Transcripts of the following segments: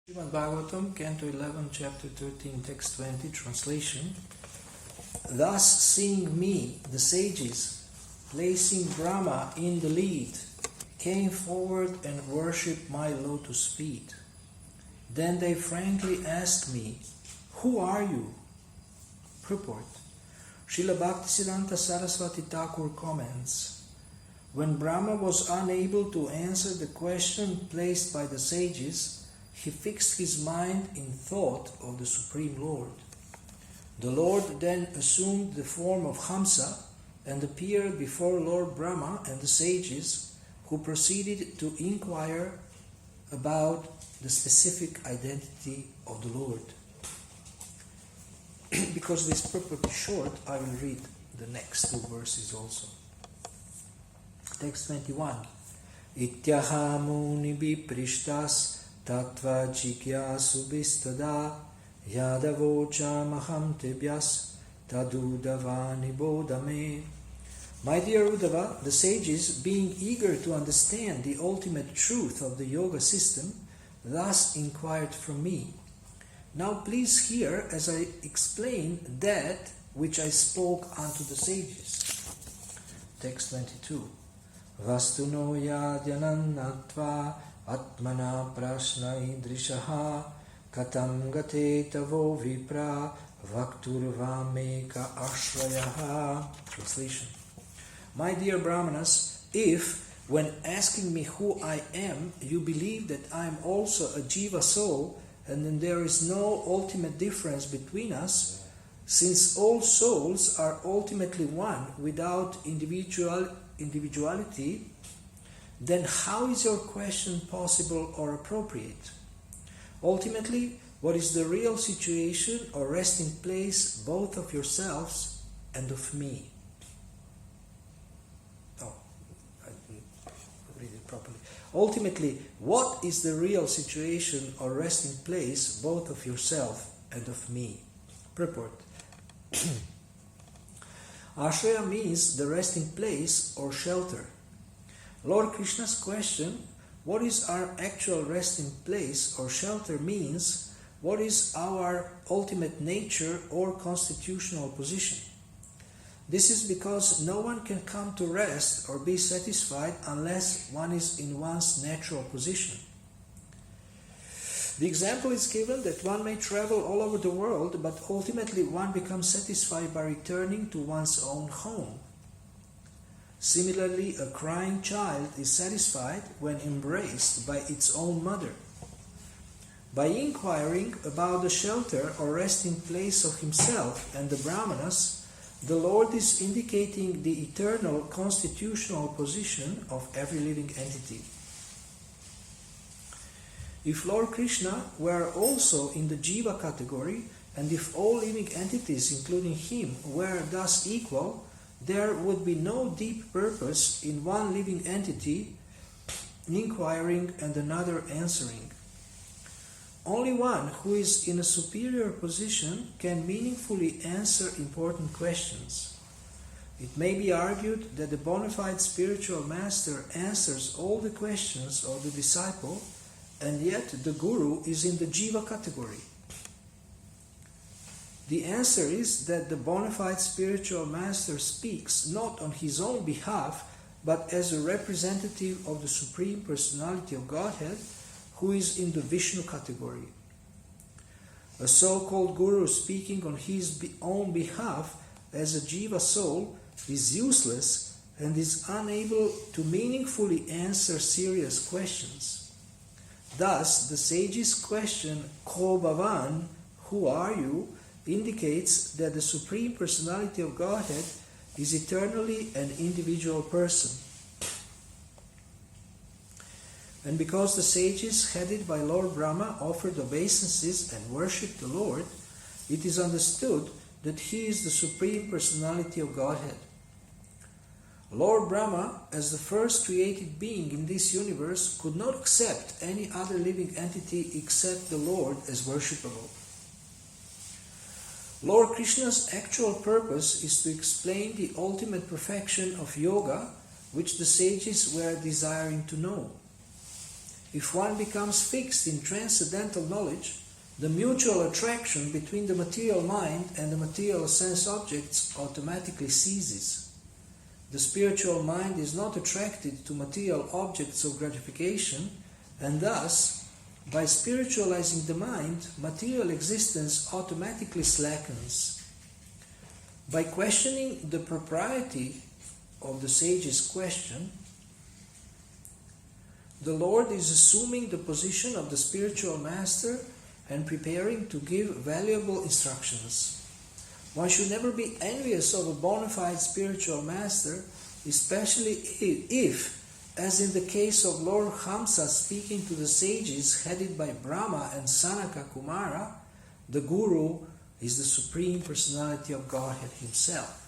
Srimad Bhagavatam, Canto 11, Chapter 13, Text 20, Translation. Thus, seeing me, the sages, placing Brahma in the lead, came forward and worshipped my lotus feet. Then they frankly asked me, "Who are you?" Purport. Srila Bhaktisiddhanta Saraswati Thakur comments, when Brahma was unable to answer the question placed by the sages, he fixed his mind in thought of the Supreme Lord. The Lord then assumed the form of Hamsa and appeared before Lord Brahma and the sages, who proceeded to inquire about the specific identity of the Lord. Because this purport is short, I will read the next two verses also. Text 21. Ityaha muni biprishtas Tattva jigyasu bistada yadavocha maham tebyas tadudavani bodhame. My dear Uddhava, the sages, being eager to understand the ultimate truth of the yoga system, thus inquired from me. Now please hear as I explain that which I spoke unto the sages. Text 22. Vastuno yadyanannatva Atmana prashna idrishaha katam gate tavo vipra vakturvameka ashrayaha. Translation. My dear Brahmanas, if, when asking me who I am, you believe that I am also a jiva soul, and then there is no ultimate difference between us, since all souls are ultimately one without individuality, then how is your question possible or appropriate? Ultimately, what is the real situation or resting place both of yourselves and of me? Oh, I didn't read it properly. Ultimately, what is the real situation or resting place both of yourself and of me? Purport. Ashraya means the resting place or shelter. Lord Krishna's question, what is our actual resting place or shelter, means what is our ultimate nature or constitutional position. This is because no one can come to rest or be satisfied unless one is in one's natural position. The example is given that one may travel all over the world, but ultimately one becomes satisfied by returning to one's own home. Similarly, a crying child is satisfied when embraced by its own mother. By inquiring about the shelter or resting place of himself and the Brahmanas, the Lord is indicating the eternal constitutional position of every living entity. If Lord Krishna were also in the Jiva category, and if all living entities, including him, were thus equal, there would be no deep purpose in one living entity inquiring and another answering. Only one who is in a superior position can meaningfully answer important questions. It may be argued that the bona fide spiritual master answers all the questions of the disciple, and yet the guru is in the jiva category. The answer is that the bona fide spiritual master speaks not on his own behalf, but as a representative of the Supreme Personality of Godhead, who is in the Vishnu category. A so-called guru speaking on his own behalf as a jiva soul is useless and is unable to meaningfully answer serious questions. Thus, the sage's question, Ko Bhavan, who are you, indicates that the Supreme Personality of Godhead is eternally an individual person. And because the sages headed by Lord Brahma offered obeisances and worshipped the Lord, it is understood that he is the Supreme Personality of Godhead. Lord Brahma, as the first created being in this universe, could not accept any other living entity except the Lord as worshipable. Lord Krishna's actual purpose is to explain the ultimate perfection of yoga, which the sages were desiring to know. If one becomes fixed in transcendental knowledge, the mutual attraction between the material mind and the material sense objects automatically ceases. The spiritual mind is not attracted to material objects of gratification, and thus, by spiritualizing the mind, material existence automatically slackens. By questioning the propriety of the sage's question, the Lord is assuming the position of the spiritual master and preparing to give valuable instructions. One should never be envious of a bona fide spiritual master, especially if, as in the case of Lord Hamsa speaking to the sages headed by Brahma and Sanaka Kumara, the Guru is the Supreme Personality of Godhead Himself.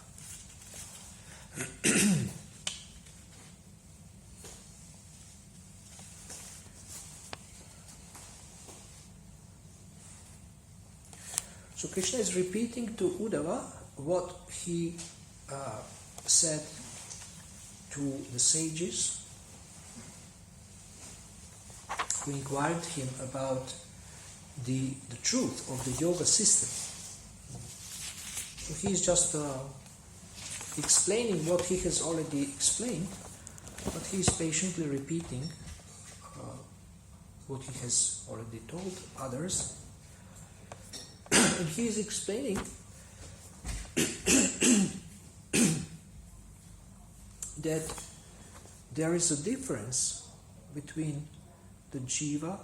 So Krishna is repeating to Uddhava what he said to the sages who inquired him about the truth of the yoga system. So he is just explaining what he has already explained, but he is patiently repeating what he has already told others. And he is explaining that there is a difference between the jiva,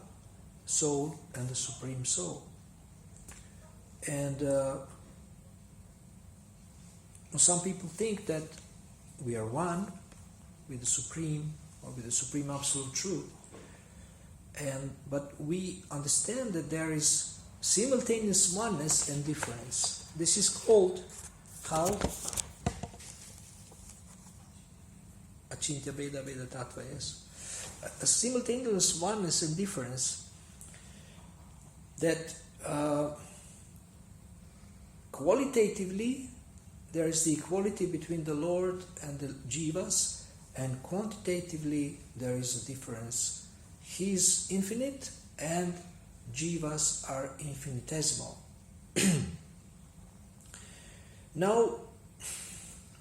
soul, and the Supreme Soul. And some people think that we are one with the Supreme or with the Supreme Absolute Truth. But we understand that there is simultaneous oneness and difference. This is called how? Achintya Veda Veda Tattva, yes. A simultaneous oneness and difference that qualitatively there is the equality between the Lord and the jivas, and quantitatively there is a difference. He is infinite and jivas are infinitesimal. Now,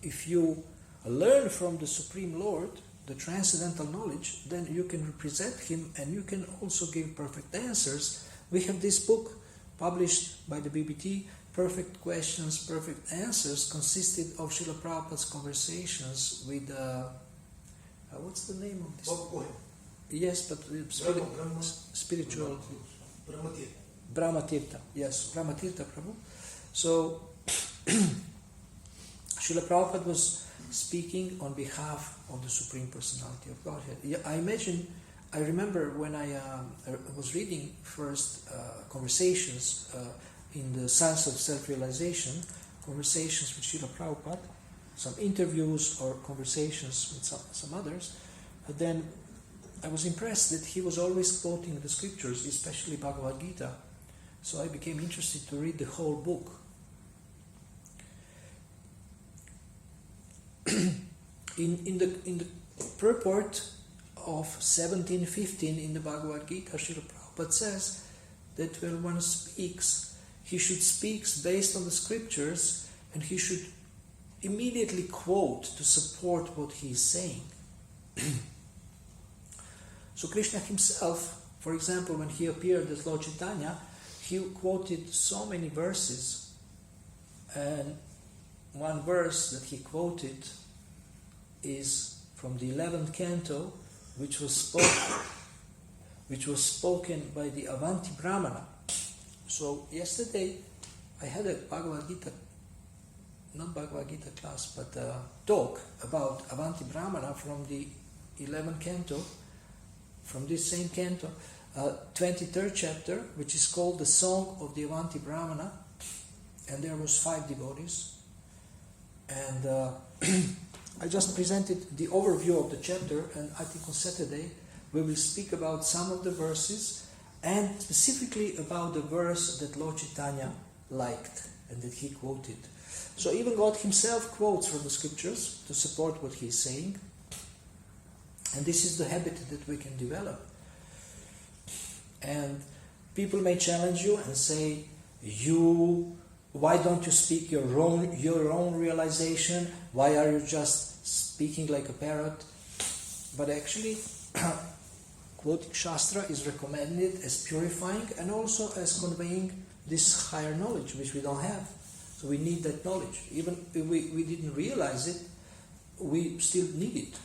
if you learn from the Supreme Lord the transcendental knowledge, then you can represent Him and you can also give perfect answers. We have this book published by the BBT, Perfect Questions, Perfect Answers, consisted of Srila Prabhupada's conversations with, what's the name of this? Yes, but spiritual... Brahmatirtha. Yes, Brahmatirtha Prabhu. So, Srila Prabhupada was speaking on behalf of the Supreme Personality of Godhead. I remember when I was reading first conversations in the Science of Self-Realization, conversations with Srila Prabhupada, some interviews or conversations with some others, but then I was impressed that he was always quoting the scriptures, especially Bhagavad Gita. So I became interested to read the whole book. in the purport of 17:15 in the Bhagavad Gita, Srila Prabhupada says that when one speaks, he should speak based on the scriptures and he should immediately quote to support what he is saying. So Krishna himself, for example, when he appeared as Lord Chaitanya, he quoted so many verses, and one verse that he quoted is from the 11th canto, which was spoken by the Avanti Brahmana. So yesterday I had a Bhagavad Gita, not Bhagavad Gita class, but a talk about Avanti Brahmana from the 11th canto, from this same canto, 23rd chapter, which is called the Song of the Avanti Brahmana, and there was 5 devotees. And I just presented the overview of the chapter, and I think on Saturday we will speak about some of the verses, and specifically about the verse that Lord Chaitanya liked and that he quoted. So even God himself quotes from the scriptures to support what he is saying, and this is the habit that we can develop. And people may challenge you and say, why don't you speak your own realization? Why are you just speaking like a parrot? But actually, quoting Shastra is recommended as purifying and also as conveying this higher knowledge, which we don't have. So we need that knowledge. Even if we didn't realize it, we still need it.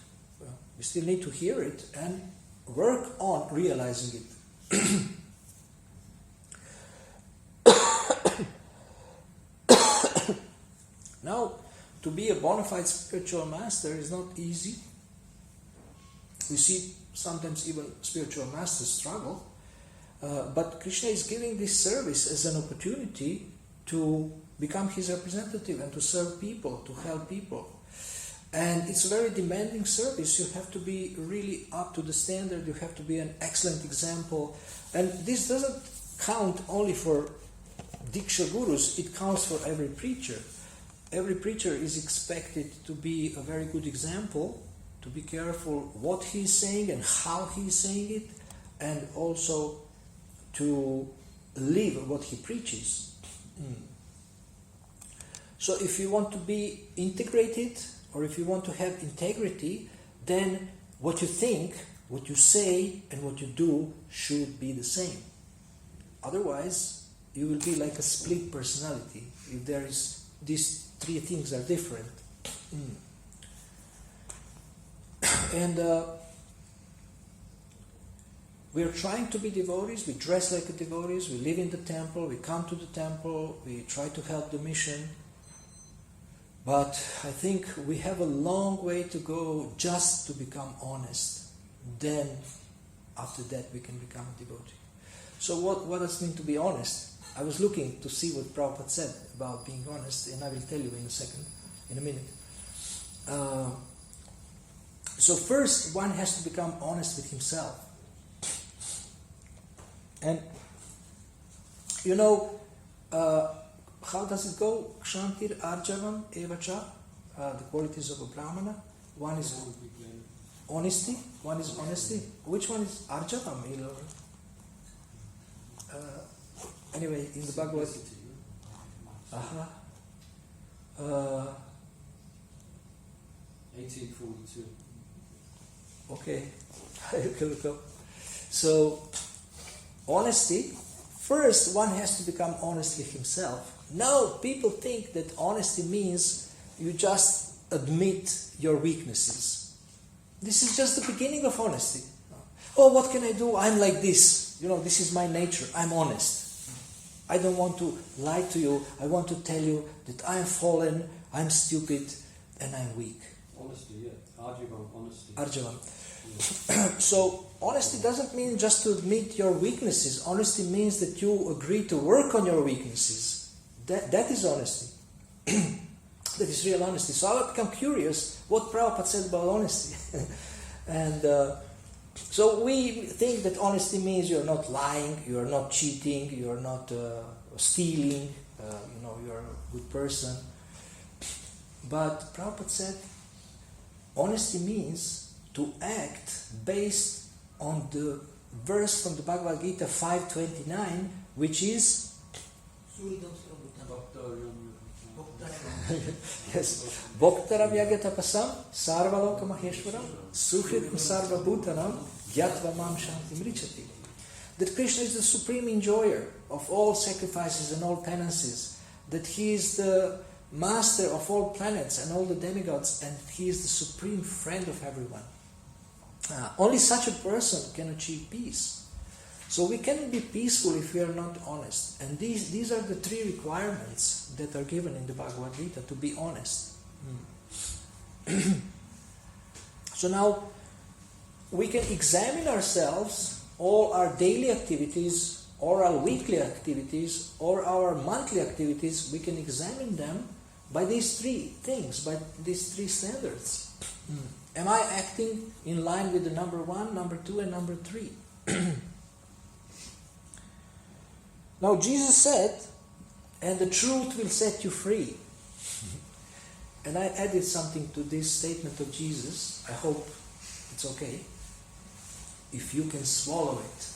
We still need to hear it and work on realizing it. Now, to be a bona fide spiritual master is not easy. We see sometimes even spiritual masters struggle. But Krishna is giving this service as an opportunity to become his representative and to serve people, to help people. And it's a very demanding service. You have to be really up to the standard. You have to be an excellent example. And this doesn't count only for Diksha Gurus. It counts for every preacher. Every preacher is expected to be a very good example, to be careful what he is saying and how he is saying it, and also to live what he preaches. So if you want to be integrated, or if you want to have integrity, then what you think, what you say, and what you do should be the same. Otherwise, you will be like a split personality. If there is these three things are different. And we are trying to be devotees, we dress like devotees, we live in the temple, we come to the temple, we try to help the mission. But I think we have a long way to go just to become honest. Then, after that, we can become a devotee. So what does it mean to be honest? I was looking to see what Prabhupada said about being honest, and I will tell you in a minute. So first, one has to become honest with himself. And, how does it go? Kshantir Arjavam Evacha, the qualities of a Brahmana. One is honesty. Which one is Arjavam? Anyway, in the Bhagavad Gita. 1842. Okay, I will look up. So, honesty. First, one has to become honest with himself. Now, people think that honesty means you just admit your weaknesses. This is just the beginning of honesty. Oh, what can I do? I'm like this. This is my nature. I'm honest. I don't want to lie to you. I want to tell you that I'm fallen, I'm stupid, and I'm weak. Honesty, yeah. Arjavam, honesty. Arjavam. So, honesty doesn't mean just to admit your weaknesses. Honesty means that you agree to work on your weaknesses. That is honesty. That is real honesty. So I become curious what Prabhupada said about honesty. And so we think that honesty means you're not lying, you're not cheating, you're not stealing, you're a good person. But Prabhupada said honesty means to act based on the verse from the Bhagavad Gita 5:29, which is yes, Bhoktaram Yagatapasam Sarvaloka Maheshwaram Suhritam Sarva Bhutanam Gyatva Mam Shantim Richati. That Krishna is the supreme enjoyer of all sacrifices and all penances, that he is the master of all planets and all the demigods, and he is the supreme friend of everyone. Only such a person can achieve peace. So we cannot be peaceful if we are not honest. And these are the three requirements that are given in the Bhagavad Gita to be honest. So now we can examine ourselves, all our daily activities, or our weekly activities, or our monthly activities. We can examine them by these three things, by these three standards. Am I acting in line with the number 1, number 2, and number 3? Now Jesus said, and the truth will set you free. And I added something to this statement of Jesus. I hope it's okay. If you can swallow it.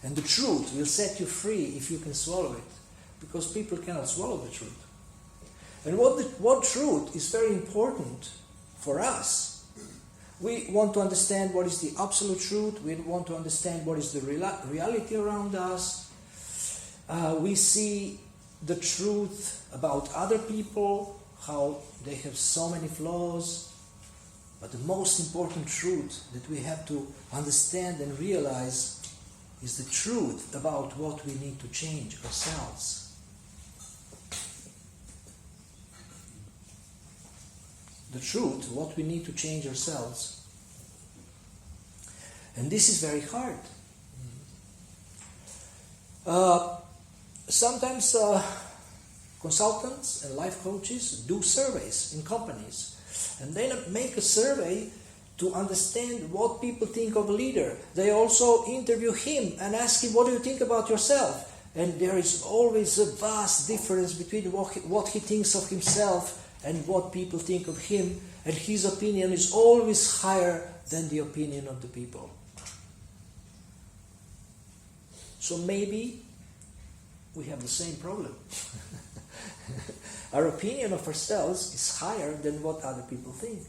And the truth will set you free if you can swallow it. Because people cannot swallow the truth. And what truth is very important for us. We want to understand what is the absolute truth. We want to understand what is the reality around us. We see the truth about other people, how they have so many flaws. But the most important truth that we have to understand and realize is the truth about what we need to change ourselves. The truth, what we need to change ourselves. And this is very hard. Sometimes consultants and life coaches do surveys in companies. And they make a survey to understand what people think of a leader. They also interview him and ask him, what do you think about yourself? And there is always a vast difference between what he thinks of himself and what people think of him, and his opinion is always higher than the opinion of the people. So maybe we have the same problem. Our opinion of ourselves is higher than what other people think.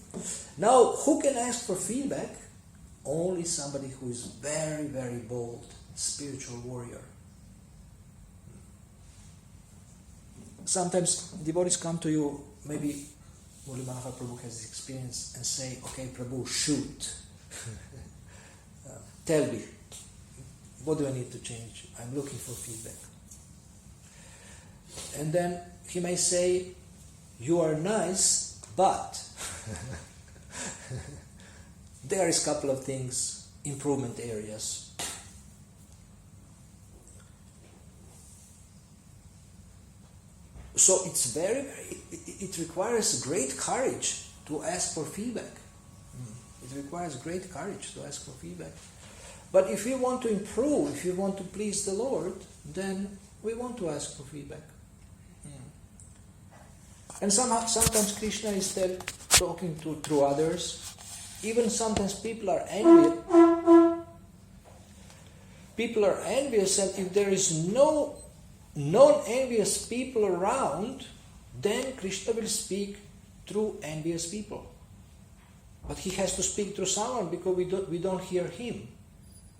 Now, who can ask for feedback? Only somebody who is very, very bold, spiritual warrior. Sometimes devotees come to you, maybe Murli Manohar Prabhu has this experience, and say, okay, Prabhu, shoot. Tell me, what do I need to change? I'm looking for feedback. And then he may say, you are nice, but there is a couple of things, improvement areas. So it's it requires great courage to ask for feedback. It requires great courage to ask for feedback. But if you want to improve, if you want to please the Lord, then we want to ask for feedback. And sometimes Krishna is there talking through others. Even sometimes people are envious. People are envious, and if there is no non-envious people around, then Krishna will speak through envious people. But he has to speak through someone because we don't hear him.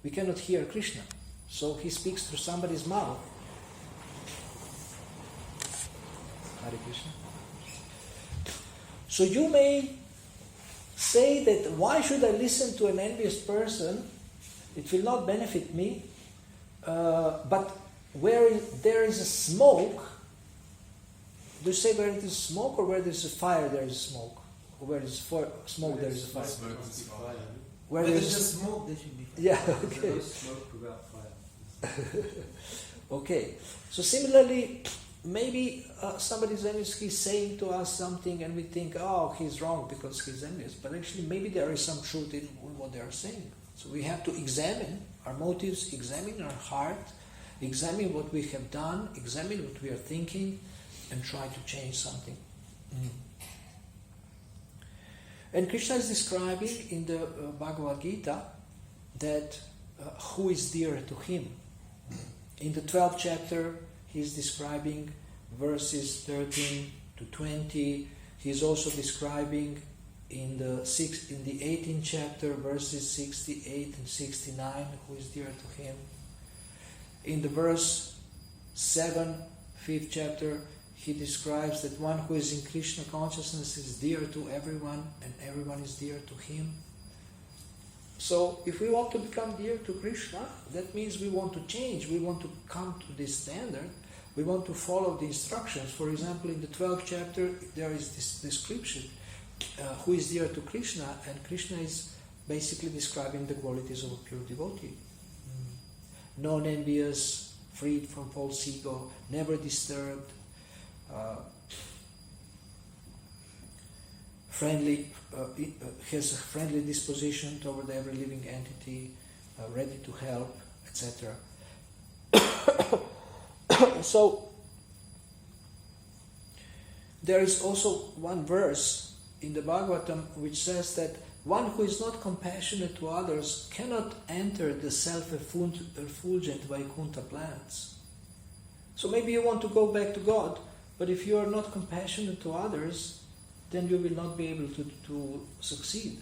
We cannot hear Krishna. So he speaks through somebody's mouth. Hare Krishna. So you may say that, why should I listen to an envious person? It will not benefit me. But where there is a smoke, do you say where it is smoke, or where there is a fire there is smoke? Or where there is smoke there is a fire? Where there is just smoke, there should be fire. Yeah, okay. There's no smoke without fire. Okay. So similarly, maybe somebody's envious, he's saying to us something and we think, oh, he's wrong because he's envious. But actually maybe there is some truth in what they are saying. So we have to examine our motives, examine our heart, examine what we have done, examine what we are thinking, and try to change something. And Krishna is describing in the Bhagavad Gita that who is dear to him. In the 12th chapter, he is describing verses 13 to 20. He is also describing in the 18th chapter, verses 68 and 69, who is dear to him. In the verse 7, 5th chapter, he describes that one who is in Krishna consciousness is dear to everyone, and everyone is dear to him. So, if we want to become dear to Krishna, that means we want to change, we want to come to this standard, we want to follow the instructions. For example, in the 12th chapter, there is this description, who is dear to Krishna, and Krishna is basically describing the qualities of a pure devotee. Non-envious, freed from false ego, never disturbed, friendly, has a friendly disposition toward every living entity, ready to help, etc. So, there is also one verse in the Bhagavatam which says that One who is not compassionate to others cannot enter the self-effulgent Vaikuntha plants. So maybe you want to go back to God, but if you are not compassionate to others, then you will not be able to succeed.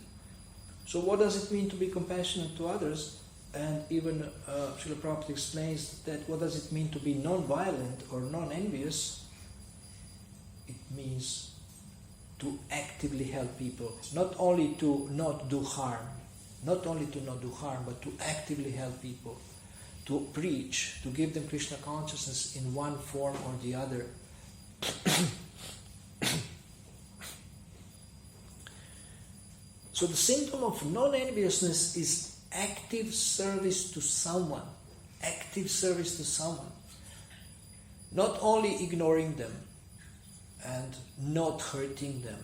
So what does it mean to be compassionate to others? And even Srila Prabhupada explains that what does it mean to be non-violent or non-envious? It means to actively help people, not only to not do harm, but to actively help people, to preach, to give them Krishna consciousness in one form or the other. So the symptom of non-enviousness is active service to someone. Not only ignoring them and not hurting them,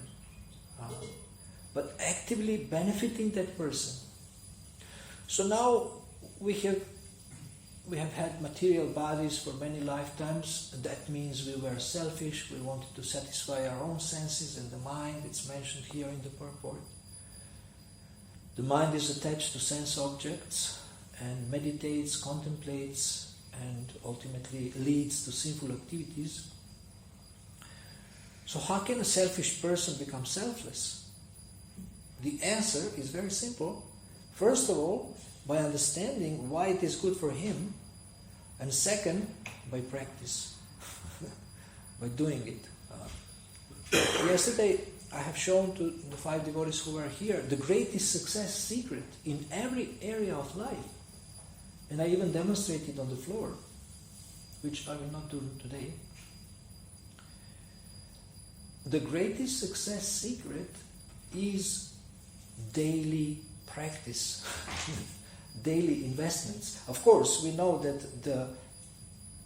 but actively benefiting that person. So now we have had material bodies for many lifetimes. That means we were selfish, we wanted to satisfy our own senses and the mind. It's mentioned here in the purport. The mind is attached to sense objects and meditates, contemplates, and ultimately leads to sinful activities. So how can a selfish person become selfless? The answer is very simple. First of all, by understanding why it is good for him, and second, by practice, by doing it. Yesterday, I have shown to the 5 devotees who were here the greatest success secret in every area of life. And I even demonstrated on the floor, which I will not do today. The greatest success secret is daily practice, daily investments. Of course, we know that the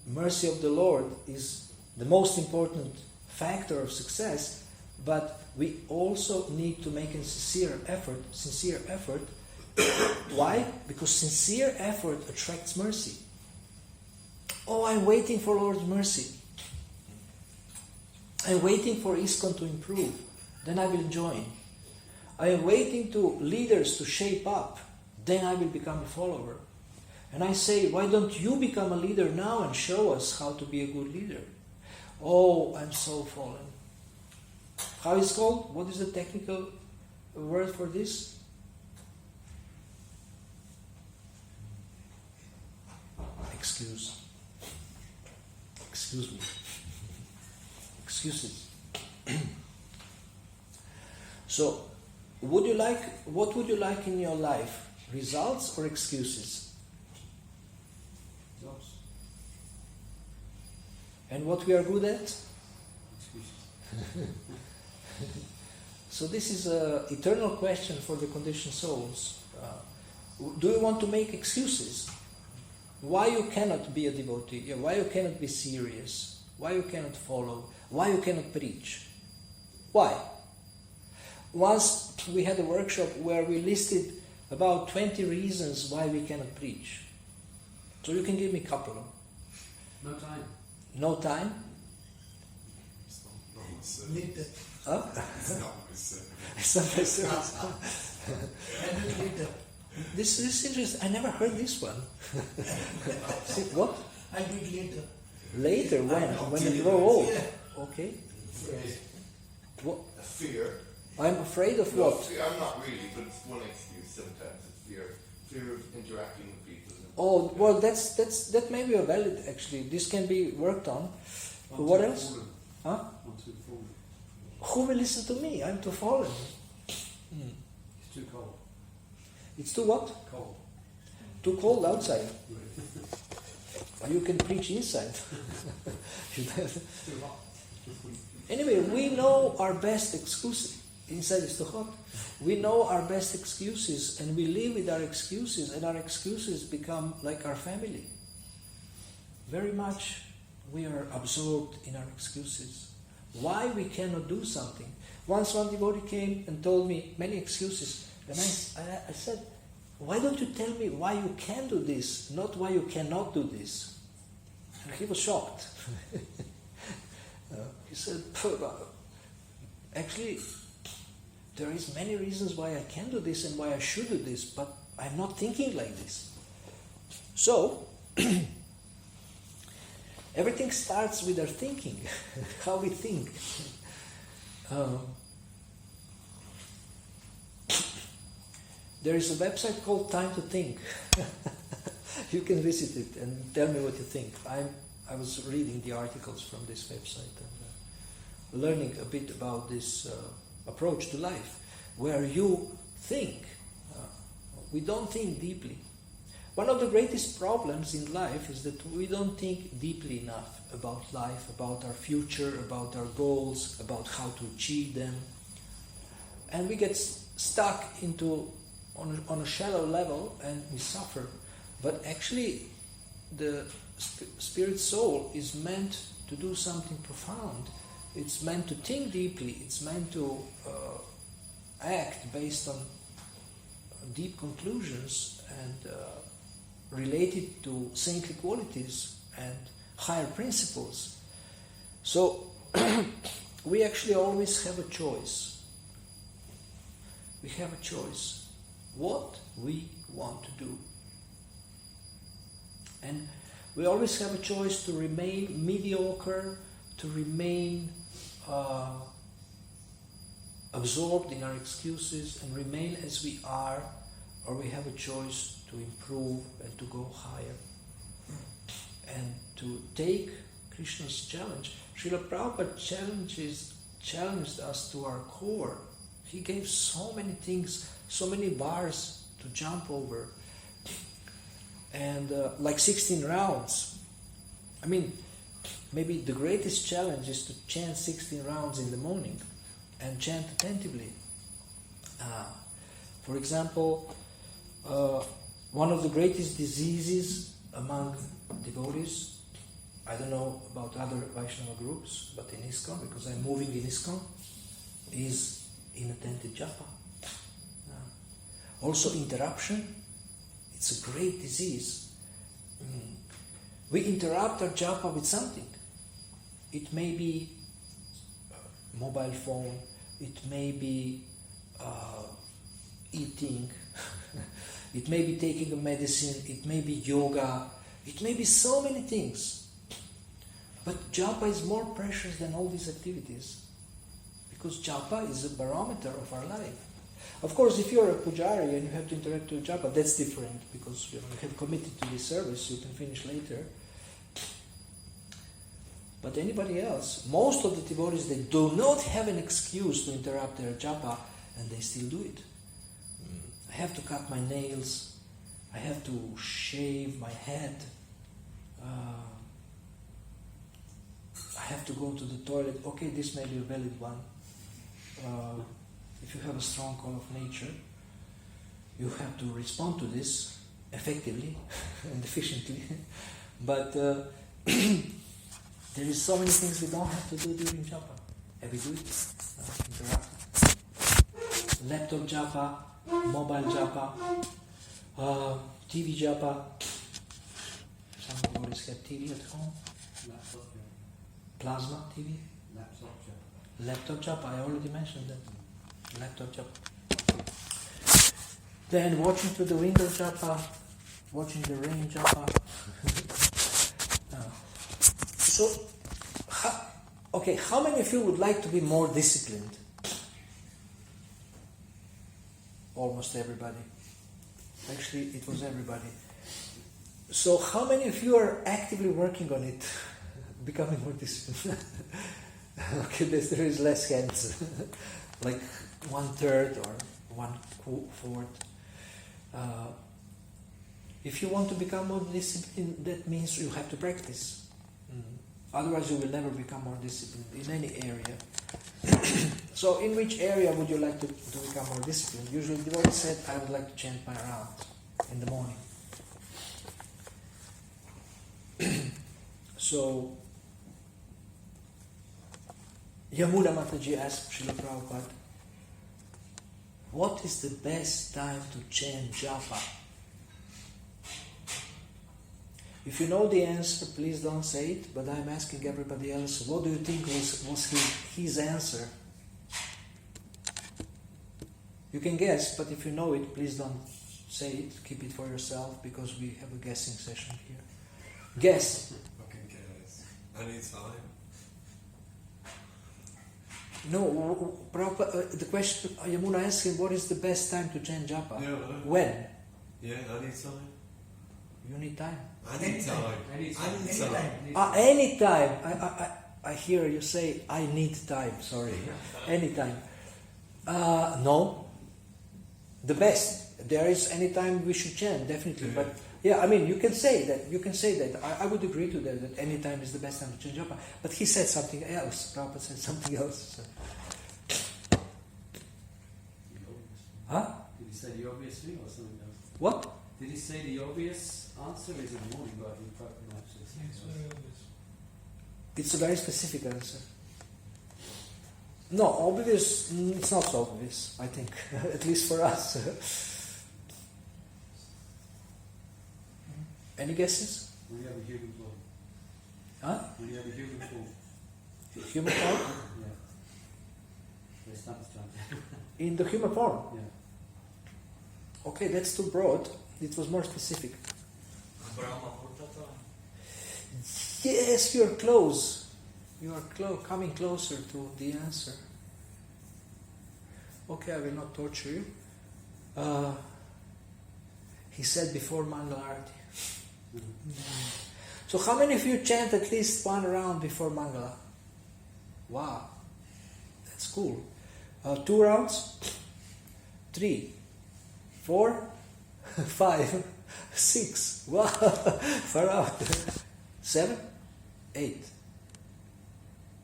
mercy of the Lord is the most important factor of success, but we also need to make a sincere effort. Why? Because sincere effort attracts mercy. Oh, I'm waiting for Lord's mercy. I'm waiting for ISKCON to improve. Then I will join. I am waiting to leaders to shape up. Then I will become a follower. And I say, why don't you become a leader now and show us how to be a good leader? Oh, I'm so fallen. How is it called? What is the technical word for this? Excuse me. Excuses. So, what would you like in your life? Results or excuses? Results. And what we are good at? Excuses. So this is an eternal question for the conditioned souls. Do you want to make excuses? Why you cannot be a devotee? Why you cannot be serious? Why you cannot follow? Why you cannot preach? Why? Once we had a workshop where we listed about 20 reasons why we cannot preach. So you can give me a couple of. No time. No time? It's not myself. Huh? It's not myself. It's not myself. This is interesting. I never heard this one. See, what? I do it later. Later, when? When you grow old? Okay. Afraid. What? Fear. I'm afraid of No, what? fear, I'm not really, but it's one excuse sometimes. It's fear. Fear of interacting with people. Oh, well, that may be a valid, actually. This can be worked on. But what else? Huh? I'm too full. Who will listen to me? I'm too fallen. It's too cold. It's too what? Cold. Too cold outside. You can preach inside. Too hot. Anyway, we know our best excuses. Inside is too hot. We know our best excuses and we live with our excuses, and our excuses become like our family. Very much we are absorbed in our excuses. Why we cannot do something. Once one devotee came and told me many excuses, and I said, why don't you tell me why you can do this, not why you cannot do this? And he was shocked. He said, actually, there is many reasons why I can do this and why I should do this, but I'm not thinking like this. So, everything starts with our thinking, how we think. There is a website called Time to Think. You can visit it and tell me what you think. I was reading the articles from this website and learning a bit about this approach to life, where you think. We don't think deeply. One of the greatest problems in life is that we don't think deeply enough about life, about our future, about our goals, about how to achieve them. And we get stuck on a shallow level and we suffer. But actually, the spirit soul is meant to do something profound. It's meant to think deeply. It's meant to act based on deep conclusions and related to saintly qualities and higher principles. So we actually always have a choice. We have a choice what we want to do. And we always have a choice to remain mediocre, to remain absorbed in our excuses and remain as we are, or we have a choice to improve and to go higher and to take Krishna's challenge. Srila Prabhupada challenged us to our core. He gave so many things, so many bars to jump over, and like 16 rounds. I mean, maybe the greatest challenge is to chant 16 rounds in the morning and chant attentively. For example, one of the greatest diseases among devotees, I don't know about other Vaishnava groups, but in ISKCON, because I'm moving in ISKCON, is inattentive japa. Also interruption, it's a great disease. We interrupt our japa with something. It may be mobile phone, it may be eating, it may be taking a medicine, it may be yoga, it may be so many things. But japa is more precious than all these activities, because japa is a barometer of our life. Of course, if you're a pujari and you have to interact with japa, that's different, because you have committed to this service, you can finish later. But anybody else, most of the devotees, they do not have an excuse to interrupt their japa, and they still do it. I have to cut my nails, I have to shave my head, I have to go to the toilet. Okay, this may be a valid one. If you have a strong call of nature, you have to respond to this effectively and efficiently. But there is so many things we don't have to do during japa. And we do it. Interrupt. Laptop japa, mobile japa, TV japa. Some devotees have TV at home. Laptop japa. Plasma TV. Laptop japa. Laptop japa, I already mentioned that. Laptop japa. Then watching through the window japa, watching the rain japa. So, how many of you would like to be more disciplined? Almost everybody. Actually, it was everybody. So, how many of you are actively working on it, becoming more disciplined? Okay, there is less hands, like 1/3 or 1/4. If you want to become more disciplined, that means you have to practice. Otherwise, you will never become more disciplined in any area. So, in which area would you like to become more disciplined? Usually, the devotee said, I would like to chant my rounds in the morning. So, Yamuna Mataji asked Srila Prabhupada, what is the best time to chant japa? If you know the answer, please don't say it, but I'm asking everybody else, what do you think was his answer? You can guess, but if you know it, please don't say it. Keep it for yourself because we have a guessing session here. Guess. I can guess. Anytime. No, the question, Yamuna asked him, what is the best time to chant japa? Yeah. When? Yeah, anytime. You need time. Anytime. Anytime. Anytime. I hear you say, I need time, sorry. Anytime. No. The best. There is any time we should chant, definitely. Yeah. But yeah, I mean, you can say that. I would agree to that any time is the best time to chant japa. But he said something else. Prabhupada said something else. So. Huh? Did he say the obvious thing or something else? What? Did he say the obvious answer? Is in the morning, but he probably not said something else. It's a very specific answer. No, obvious, it's not so obvious, I think, at least for us. Any guesses? When you have a human form. Huh? When you have a human form. Human form? Yeah. There's not time. In the human form? Yeah. Okay, that's too broad. It was more specific. Yes, you are close. You are coming closer to the answer. Okay, I will not torture you. He said before Mangala Arati. So how many of you chant at least one round before Mangala? Wow, that's cool. 2 rounds? 3, 4, 5, 6. Wow, far out. 7, 8.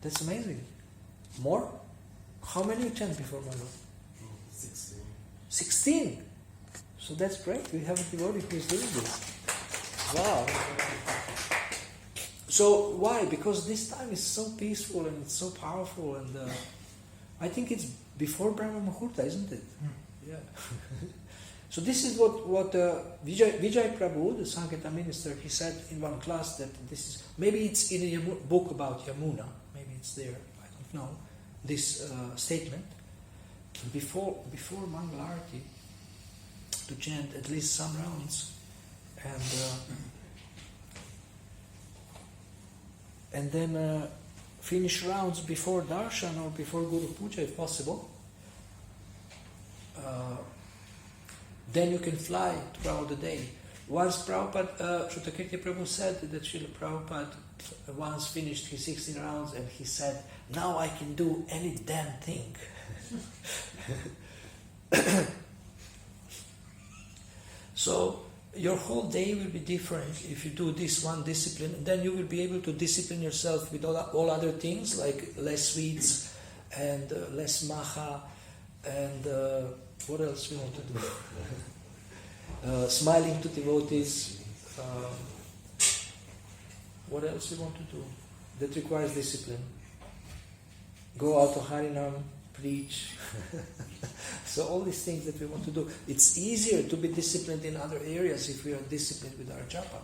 That's amazing. More? How many you chant before Mangala? 16. 16. So that's great. We have a devotee who is doing this. Wow. So why? Because this time is so peaceful and it's so powerful, and I think it's before Brahma Muhurta, isn't it? Yeah. So this is what Vijay Prabhu, the Sankirtan minister, he said in one class that this is, maybe it's in a book about Yamuna, maybe it's there, I don't know, this statement, before Mangala Arati, to chant at least some rounds, and then finish rounds before darshan or before Guru Puja if possible. Then you can fly throughout the day. Once Prabhupada, Shrutakirti Prabhu said that Srila Prabhupada once finished his 16 rounds and he said, now I can do any damn thing. So your whole day will be different if you do this one discipline. Then you will be able to discipline yourself with all other things like less sweets and less maha and what else we want to do? Smiling to devotees. What else we want to do? That requires discipline. Go out to Harinam, preach. So all these things that we want to do. It's easier to be disciplined in other areas if we are disciplined with our japa.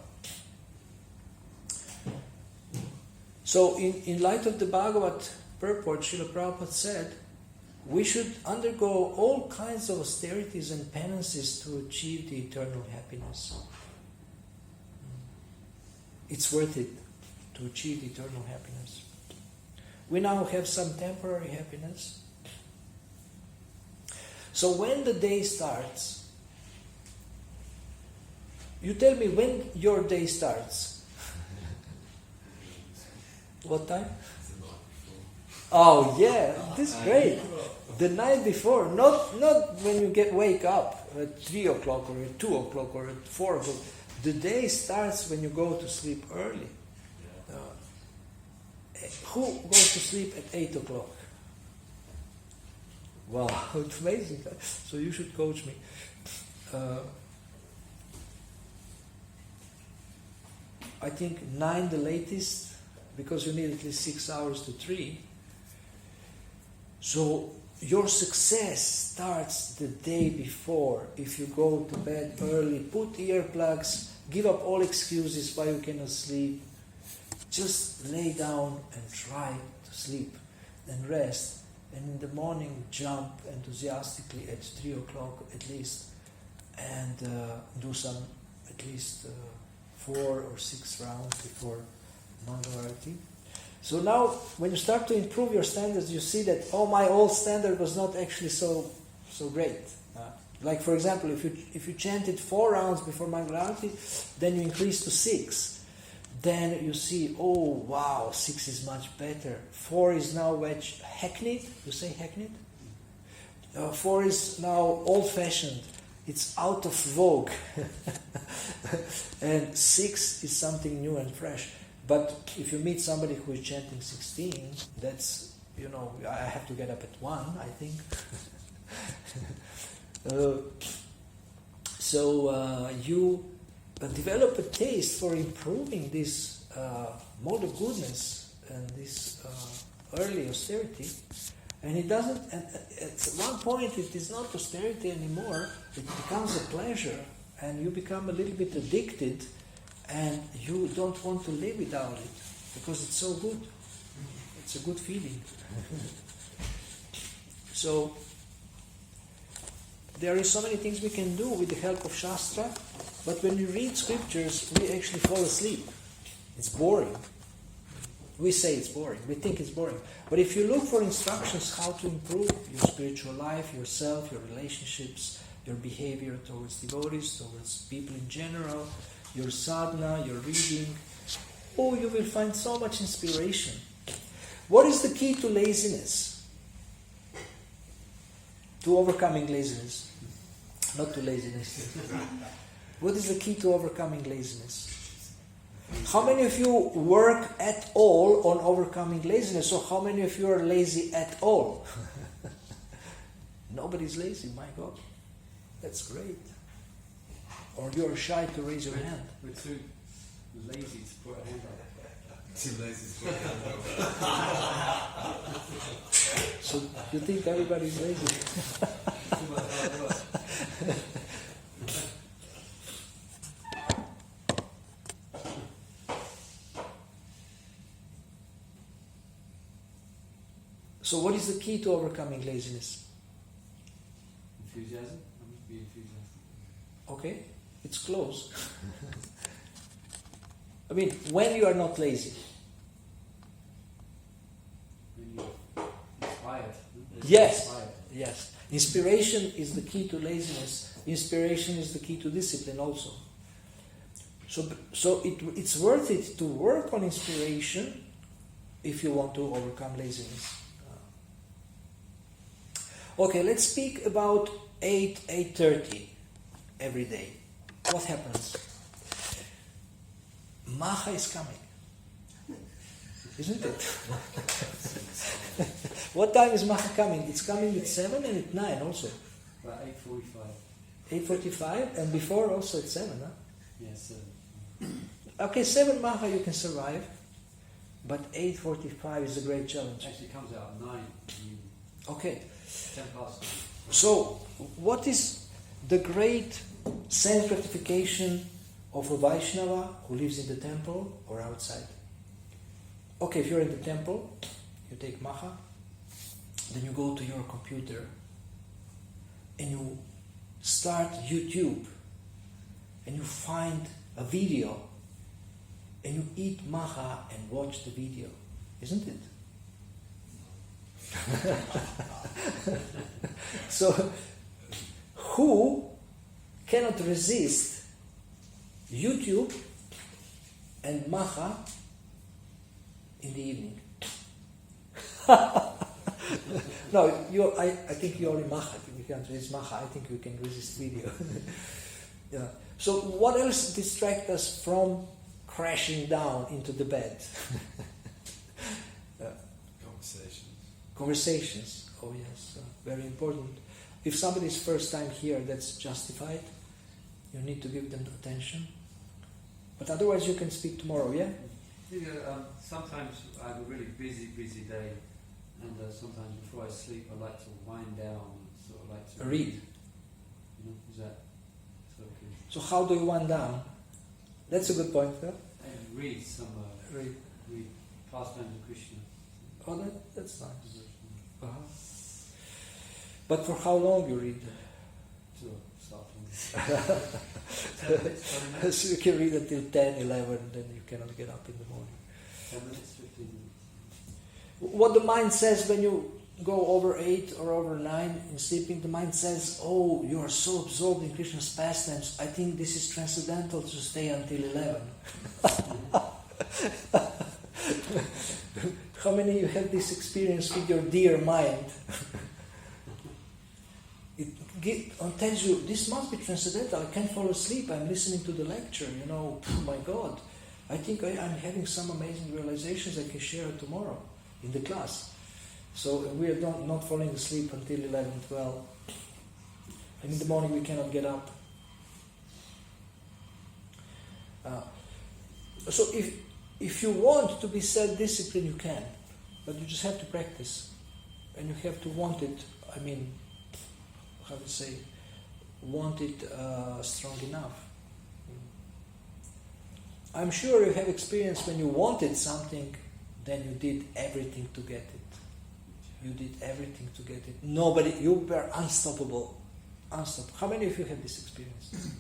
So in light of the Bhagavat purport, Srila Prabhupada said, we should undergo all kinds of austerities and penances to achieve the eternal happiness. It's worth it to achieve the eternal happiness. We now have some temporary happiness. So when the day starts, you tell me when your day starts. What time? Oh yeah, this is great. The night before, not when you wake up at 3 o'clock or at 2 o'clock or at 4 o'clock. The day starts when you go to sleep early. Who goes to sleep at 8 o'clock? Wow, it's amazing. So you should coach me. I think 9 the latest, because you need at least 6 hours to 3. So your success starts the day before. If you go to bed early, put earplugs, give up all excuses why you cannot sleep. Just lay down and try to sleep and rest. and in the morning jump enthusiastically at 3 o'clock at least, and do some at least 4 or 6 rounds before Mangalarati. So now, when you start to improve your standards, you see that, oh, my old standard was not actually so great. Like, for example, if you chanted 4 rounds before Mangalarati, then you increase to 6. Then you see, oh, wow, 6 is much better. 4 is now hackneyed. You say hackneyed? 4 is now old-fashioned. It's out of vogue. And 6 is something new and fresh. But if you meet somebody who is chanting 16, that's, I have to get up at 1, I think. So you develop a taste for improving this mode of goodness and this early austerity. And it doesn't, and at one point it is not austerity anymore, it becomes a pleasure, and you become a little bit addicted, and you don't want to live without it, because it's so good. It's a good feeling. So, there is so many things we can do with the help of Shastra, but when we read scriptures, we actually fall asleep. It's boring. We say it's boring. We think it's boring. But if you look for instructions how to improve your spiritual life, yourself, your relationships, your behavior towards devotees, towards people in general, your sadhana, your reading, you will find so much inspiration. What is the key to laziness? To overcoming laziness. Not to laziness. What is the key to overcoming laziness? How many of you work at all on overcoming laziness? Or how many of you are lazy at all? Nobody's lazy, my God. That's great. Or you're shy to raise your hand. We're too lazy to put a hand up. Too lazy to put a hand up. So you think everybody's lazy? Too much hard work. So what is the key to overcoming laziness? Enthusiasm. I must be enthusiastic. Okay, it's close. I mean, when you are not lazy. When you're inspired. Yes. Inspired. Yes. Inspiration is the key to laziness. Inspiration is the key to discipline also. So it's worth it to work on inspiration if you want to overcome laziness. Okay, let's speak about 8:30 every day. What happens? Maha is coming. Isn't it? What time is Maha coming? It's coming at 7 and at 9 also. About 8:45. 8:45 and before also at 7, huh? Yes. Okay, 7 Maha you can survive, but 8:45 is a great challenge. Actually, it comes out at 9. Okay, 10 past. so what is the great sense gratification of a Vaishnava who lives in the temple or outside? Okay, if you're in the temple, you take Maha, then you go to your computer and you start YouTube and you find a video and you eat Maha and watch the video, isn't it? So, who cannot resist YouTube and Maha in the evening? No, I think you're in Maha. You can't resist Maha. I think you can resist video. Yeah. So, what else distracts us from crashing down into the bed? Conversations. Oh yes, very important. If somebody's first time here, that's justified. You need to give them attention. But otherwise you can speak tomorrow, yeah? Sometimes I have a really busy day, and sometimes before I sleep I like to wind down, sort of like to Read. Is that okay? So how do you wind down? That's a good point, huh? And read some Read. read pastimes of Krishna. Oh, that's nice. Uh-huh. But for how long you read? To start from 10 minutes, 20 minutes, So you can read until 10, 11, then you cannot get up in the morning. 10 minutes, 15 minutes. What the mind says when you go over 8 or over 9 in sleeping, the mind says, oh, you are so absorbed in Krishna's pastimes, I think this is transcendental to stay until 11. How many of you have this experience with your dear mind? It tells you, this must be transcendental, I can't fall asleep, I'm listening to the lecture, oh my God, I think I'm having some amazing realizations I can share tomorrow in the class. So we are not falling asleep until 11, 12. And in the morning we cannot get up. So if you want to be self-disciplined, you can. But you just have to practice. And you have to want it, how to say, want it strong enough. I'm sure you have experience when you wanted something, then you did everything to get it. You did everything to get it. You were unstoppable. How many of you have this experience?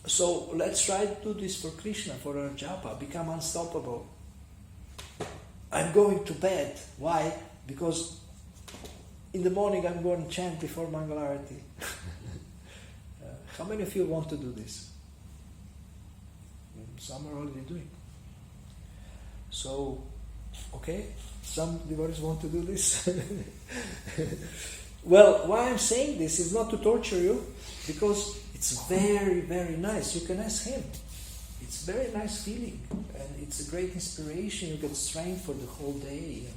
So let's try to do this for Krishna, for our japa. Become unstoppable. I'm going to bed. Why? Because in the morning I'm going to chant before Mangalarati. How many of you want to do this? Some are already doing. So, okay, some devotees want to do this. Well, why I'm saying this is not to torture you, because it's very, very nice. You can ask him. It's a very nice feeling, and it's a great inspiration. You get strength for the whole day, and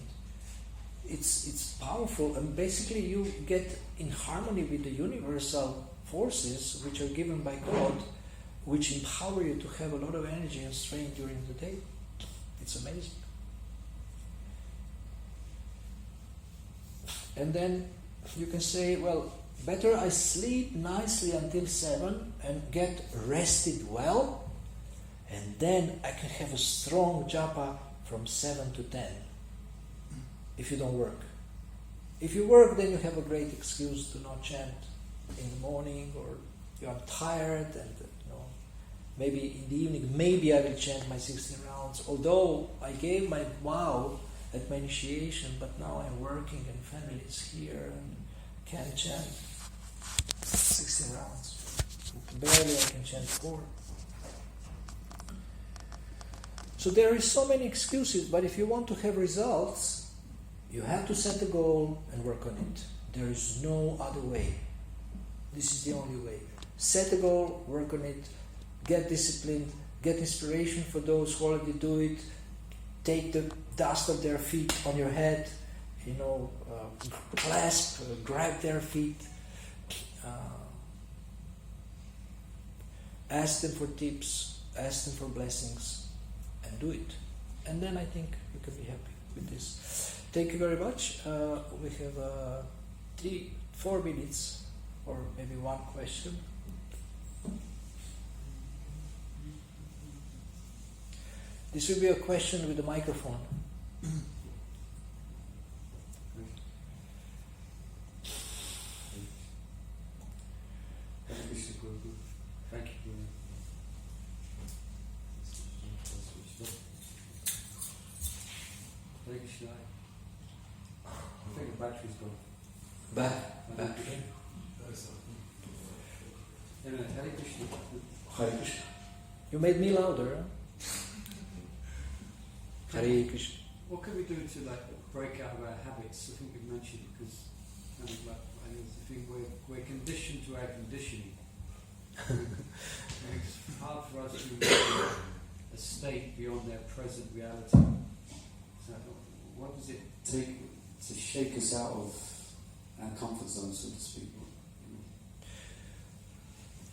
it's powerful. And basically, you get in harmony with the universal forces which are given by God, which empower you to have a lot of energy and strength during the day. It's amazing. And then you can say, well, better I sleep nicely until 7 and get rested well, and then I can have a strong japa from 7 to 10, if you don't work. If you work, then you have a great excuse to not chant in the morning, or you are tired, and maybe in the evening, maybe I will chant my 16 rounds, although I gave my vow at my initiation, but now I'm working and family is here and can't chant 16 rounds. Barely I can chant 4. So there is so many excuses, but if you want to have results, you have to set a goal and work on it. There is no other way. This is the only way. Set a goal, work on it, get disciplined, get inspiration for those who already do it, take the dust of their feet on your head, clasp, grab their feet, ask them for tips, ask them for blessings, and do it. And then I think you can be happy with this. Thank you very much. We have 4 minutes, or maybe one question. This will be a question with a microphone. Thank you. Hare Krishna. I think the battery's gone. Back. Anyway, Hare Krishna. Hare Krishna. You made me louder. Huh? Hare Krishna. What can we do to break out of our habits? I think we've mentioned it, because I think we're conditioned to our conditioning. It's hard for us to imagine a state beyond their present reality. So what does it take to shake us out of our comfort zone, so to speak?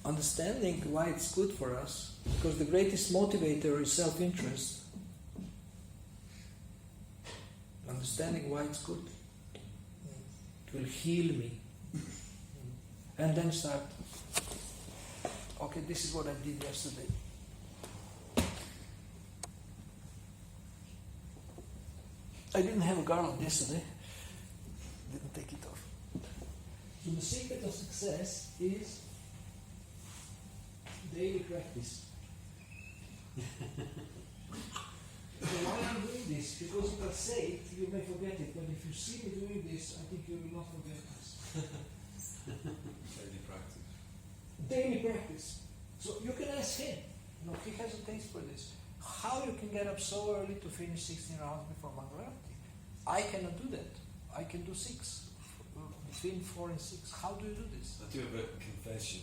Understanding why it's good for us, because the greatest motivator is self-interest. Understanding why it's good. It will heal me. And then start, okay, this is what I did yesterday. I didn't have a garland yesterday. Didn't take it off. So the secret of success is daily practice. So why I'm doing this? Because if I say it, you may forget it. But if you see me doing this, I think you will not forget this. Daily practice. Daily practice. So you can ask him. You know, he has a taste for this. How you can get up so early to finish 16 rounds before Mangalarti? I cannot do that. I can do 6. Between 4 and 6. How do you do this? I do a bit of confession.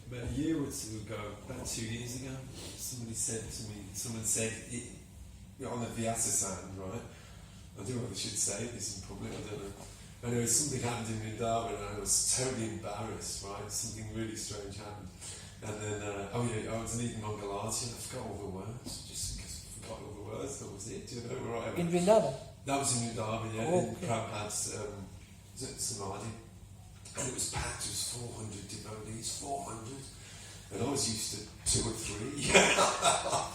About a year or two ago, about 2 years ago, someone said on the Vyasa-san, right? I don't know if I should say this in public, I don't know. Anyway, something happened in Vrindavan and I was totally embarrassed, right? Something really strange happened. And then, I was leading Mangalarti and I forgot all the words, just because I forgot all the words, that was it, you know, right? In Vrindavan? That was in Vrindavan, yeah, Oh, in okay. Prabhupada's Samadhi. And it was packed, it was 400 devotees, 400. And I was used to 2 or 3.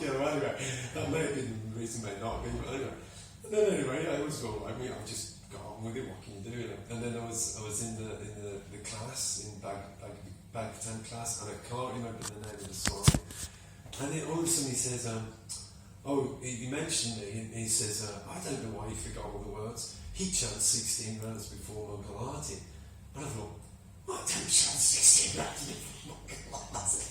You know, anyway, that may have been the reason, may not be, but anyway. And then anyway, yeah, it was all right. I mean, I just got on with it, what can you do? You know? And then I was in the class, in Bhagavatam class, and I can't remember the name of the Swami. And then all of a sudden he says, he mentioned me, and he says, I don't know why he forgot all the words. He chants 16 rounds before Mangalarti. And I thought, I don't chant 16 rounds before Mangalarti.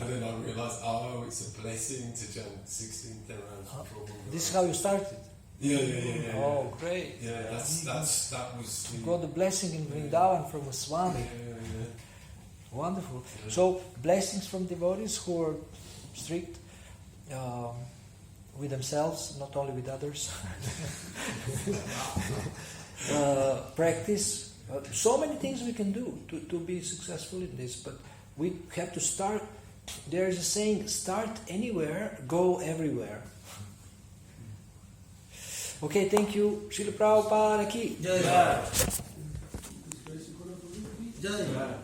And then I realised, it's a blessing to chant 16 rounds before Mangalarti. This is how you started? Yeah. Oh, great. Yeah, that was You got the blessing in Vrindavan from a Swami. Yeah. Wonderful. Yeah. So, blessings from devotees who are strict with themselves, not only with others. Practice. So many things we can do to be successful in this, but we have to start. There is a saying, start anywhere, go everywhere. Okay, thank you. Srila Prabhupada ki. Jai. Jai.